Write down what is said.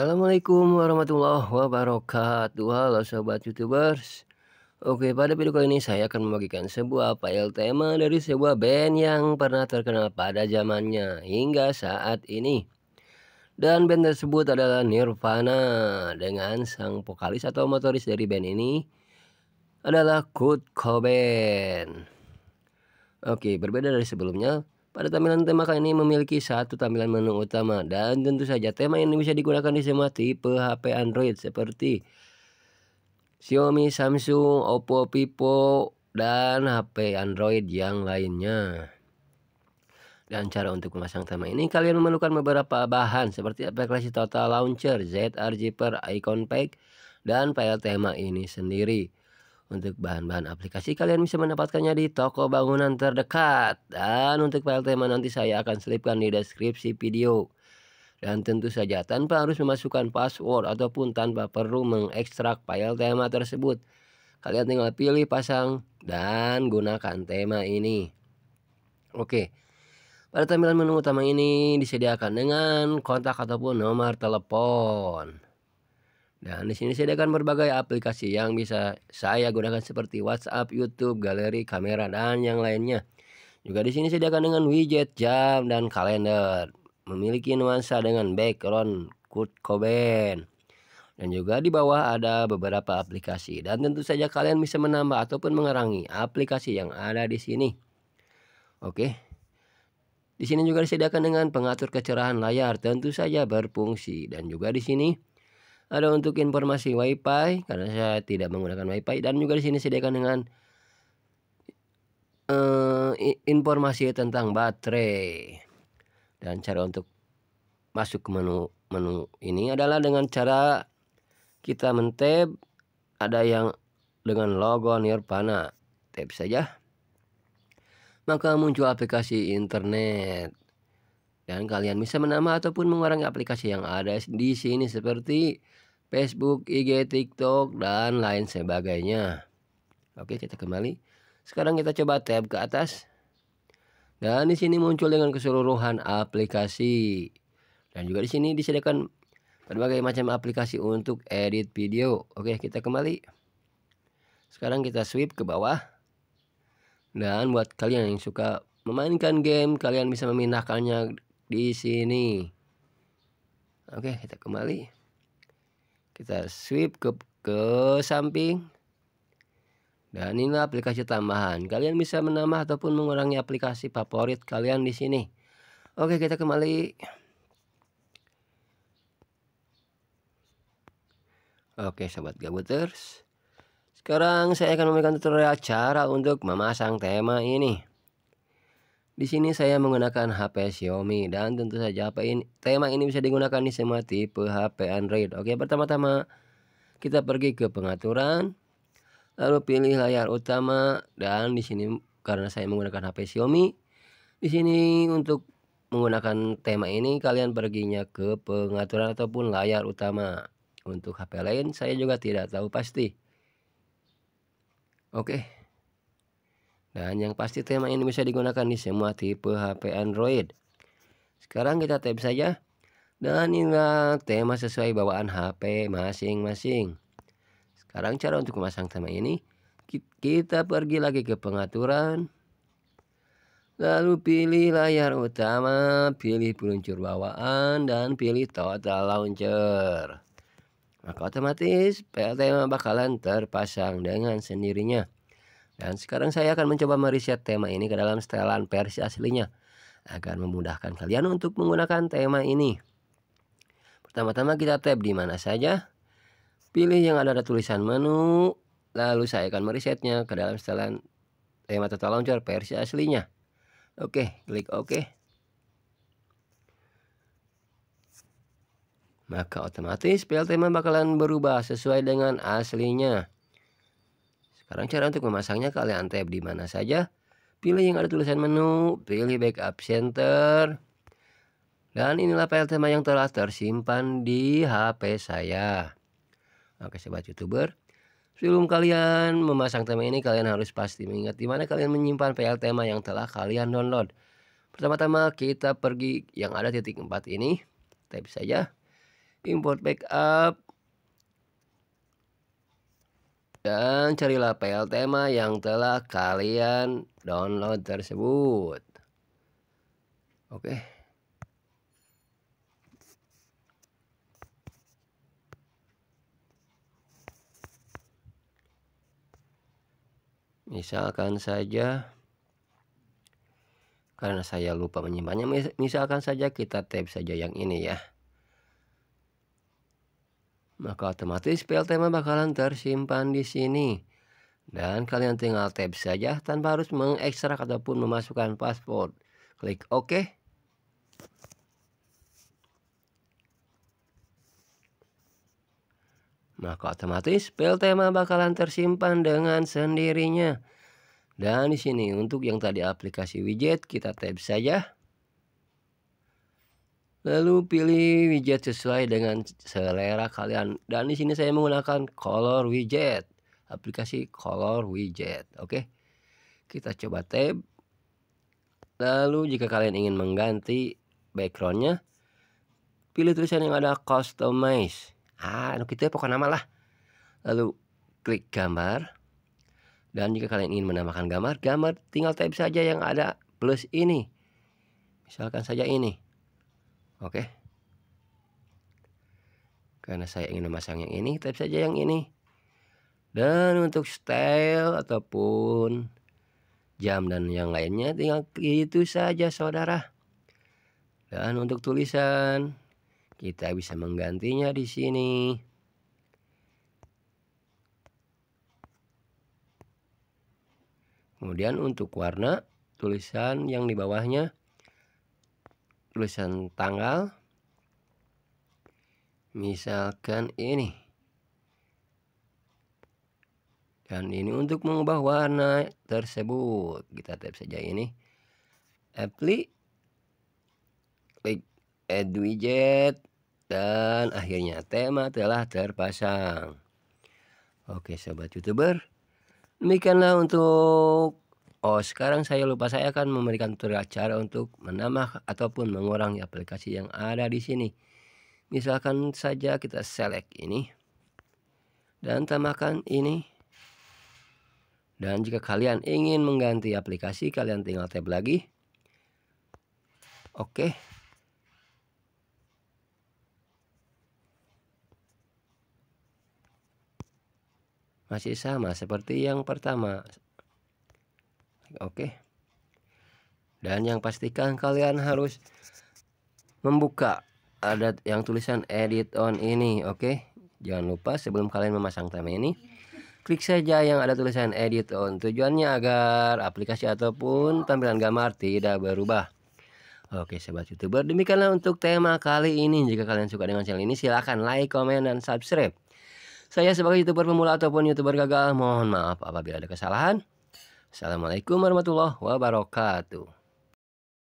Assalamualaikum warahmatullahi wabarakatuh. Halo sobat YouTubers. Oke, pada video kali ini saya akan membagikan sebuah file tema dari sebuah band yang pernah terkenal pada zamannya hingga saat ini. Dan band tersebut adalah Nirvana dengan sang vokalis atau motoris dari band ini adalah Kurt Cobain. Oke, berbeda dari sebelumnya, pada tampilan tema kali ini memiliki satu tampilan menu utama dan tentu saja tema ini bisa digunakan di semua tipe HP Android seperti Xiaomi, Samsung, Oppo, Vivo, dan HP Android yang lainnya. Dan cara untuk memasang tema ini kalian memerlukan beberapa bahan seperti aplikasi Total Launcher, ZR Zipper, Icon Pack, dan file tema ini sendiri. Untuk bahan-bahan aplikasi kalian bisa mendapatkannya di toko bangunan terdekat. Dan untuk file tema nanti saya akan selipkan di deskripsi video. Dan tentu saja tanpa harus memasukkan password ataupun tanpa perlu mengekstrak file tema tersebut. Kalian tinggal pilih pasang dan gunakan tema ini. Oke, pada tampilan menu utama ini disediakan dengan kontak ataupun nomor telepon. Dan di sini disediakan berbagai aplikasi yang bisa saya gunakan seperti WhatsApp, YouTube, galeri, kamera, dan yang lainnya. Juga di sini disediakan dengan widget jam dan kalender. Memiliki nuansa dengan background Kurt Cobain. Dan juga di bawah ada beberapa aplikasi. Dan tentu saja kalian bisa menambah ataupun mengurangi aplikasi yang ada di sini. Oke. Di sini juga disediakan dengan pengatur kecerahan layar, tentu saja berfungsi. Dan juga di sini ada untuk informasi WiFi karena saya tidak menggunakan WiFi, dan juga di sini disediakan dengan informasi tentang baterai. Dan cara untuk masuk ke menu ini adalah dengan cara kita men-tap, ada yang dengan logo Nirvana. Tap saja. Maka muncul aplikasi internet. Dan kalian bisa menambah ataupun mengurangi aplikasi yang ada di sini seperti Facebook, IG, TikTok, dan lain sebagainya. Oke, kita kembali. Sekarang kita coba tab ke atas. Dan di sini muncul dengan keseluruhan aplikasi. Dan juga di sini disediakan berbagai macam aplikasi untuk edit video. Oke, kita kembali. Sekarang kita swipe ke bawah. Dan buat kalian yang suka memainkan game, kalian bisa memindahkannya di sini. Oke, kita kembali. Kita swipe ke samping. Dan inilah aplikasi tambahan. Kalian bisa menambah ataupun mengurangi aplikasi favorit kalian di sini. Oke, kita kembali. Oke, sobat gabuters. Sekarang saya akan memberikan tutorial cara untuk memasang tema ini. Di sini saya menggunakan HP Xiaomi dan tentu saja tema ini bisa digunakan di semua tipe HP Android. Oke, pertama-tama kita pergi ke pengaturan, lalu pilih layar utama, dan di sini karena saya menggunakan HP Xiaomi, di sini untuk menggunakan tema ini kalian perginya ke pengaturan ataupun layar utama. Untuk HP lain saya juga tidak tahu pasti. Oke. Dan yang pasti tema ini bisa digunakan di semua tipe HP Android. Sekarang kita tap saja. Dan inilah tema sesuai bawaan HP masing-masing. Sekarang cara untuk memasang tema ini, kita pergi lagi ke pengaturan. Lalu pilih layar utama, pilih peluncur bawaan, dan pilih Total Launcher. Maka otomatis file tema bakalan terpasang dengan sendirinya. Dan sekarang saya akan mencoba mereset tema ini ke dalam setelan versi aslinya, agar memudahkan kalian untuk menggunakan tema ini. Pertama-tama kita tap di mana saja, pilih yang ada tulisan menu, lalu saya akan meresetnya ke dalam setelan tema Total Launcher versi aslinya. Oke, klik OK. Maka otomatis file tema bakalan berubah sesuai dengan aslinya. Sekarang cara untuk memasangnya, kalian tap di mana saja, pilih yang ada tulisan menu, pilih backup center. Dan inilah file tema yang telah tersimpan di HP saya. Oke sobat YouTuber, sebelum kalian memasang tema ini, kalian harus pasti mengingat di mana kalian menyimpan file tema yang telah kalian download. Pertama-tama kita pergi yang ada titik 4 ini, tap saja. import backup, dan carilah file tema yang telah kalian download tersebut. Oke. Misalkan saja, karena saya lupa menyimpannya, misalkan saja kita tab saja yang ini ya. Maka otomatis file tema bakalan tersimpan di sini. Dan kalian tinggal tab saja tanpa harus mengekstrak ataupun memasukkan password. Klik OK. Maka otomatis file tema bakalan tersimpan dengan sendirinya. Dan di sini untuk yang tadi aplikasi widget kita tab saja. Lalu pilih widget sesuai dengan selera kalian. Dan di sini saya menggunakan color widget, aplikasi color widget. Oke, kita coba tab. Lalu jika kalian ingin mengganti backgroundnya, pilih tulisan yang ada customize. Kita pokoknya nama lah. Lalu klik gambar. Dan jika kalian ingin menambahkan gambar tinggal tab saja yang ada plus ini. Misalkan saja ini. Oke. Karena saya ingin memasang yang ini, tab saja yang ini. Dan untuk style ataupun jam dan yang lainnya tinggal itu saja saudara. Dan untuk tulisan kita bisa menggantinya di sini. Kemudian untuk warna, tulisan yang di bawahnya tulisan tanggal, misalkan ini. Dan ini untuk mengubah warna tersebut, kita tab saja ini, apply, klik add widget, dan akhirnya tema telah terpasang. Oke sobat youtuber, demikianlah untuk sekarang saya akan memberikan tutorial cara untuk menambah ataupun mengurangi aplikasi yang ada di sini. Misalkan saja kita select ini dan tambahkan ini. Dan jika kalian ingin mengganti aplikasi, kalian tinggal tab lagi. Oke. Masih sama seperti yang pertama. Oke. Dan yang pastikan kalian harus membuka ada yang tulisan edit on ini. Oke. Jangan lupa sebelum kalian memasang tema ini, klik saja yang ada tulisan edit on. Tujuannya agar aplikasi ataupun tampilan gambar tidak berubah. Oke sobat youtuber, demikianlah untuk tema kali ini. Jika kalian suka dengan channel ini, silahkan like, komen, dan subscribe. Saya sebagai youtuber pemula ataupun youtuber gagal, mohon maaf apabila ada kesalahan. Assalamualaikum warahmatullahi wabarakatuh.